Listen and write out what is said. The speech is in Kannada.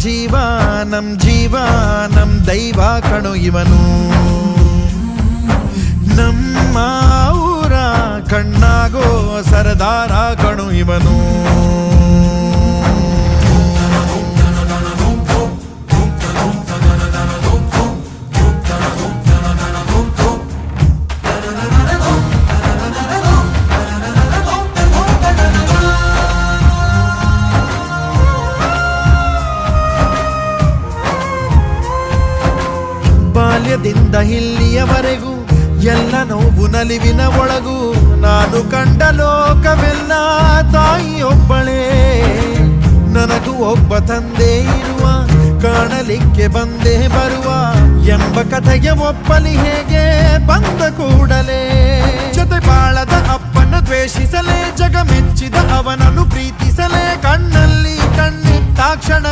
ಜೀವ ನಮ್ ದೈವ ಕಣು ಇವನು. ನಮ್ಮ ಊರ ಕಣ್ಣಾಗೋ ಸರದಾರ ಕಣು ಇವನು. ಬಾಲ್ಯದಿಂದ ಇಲ್ಲಿಯವರೆಗೂ ಎಲ್ಲ ನೋವು ನಲಿವಿನ ಒಳಗೂ ನಾನು ಕಂಡ ಲೋಕವೆಲ್ಲ ತಾಯಿಯೊಬ್ಬಳೇ. ನನಗೂ ಒಬ್ಬ ತಂದೆ ಇರುವ, ಕಾಣಲಿಕ್ಕೆ ಬಂದೇ ಬರುವ ಎಂಬ ಕಥೆಗೆ ಒಪ್ಪಲಿ ಹೇಗೆ ಬಂದ ಕೂಡಲೇ. ಜೊತೆ ಬಾಳದ ಅಪ್ಪನ ದ್ವೇಷಿಸಲೇ, ಜಗ ಮೆಚ್ಚಿದ ಅವನನ್ನು ಪ್ರೀತಿಸಲೇ, ಕಣ್ಣಲ್ಲಿ ಕಣ್ಣಿಟ್ಟಾಕ್ಷಣ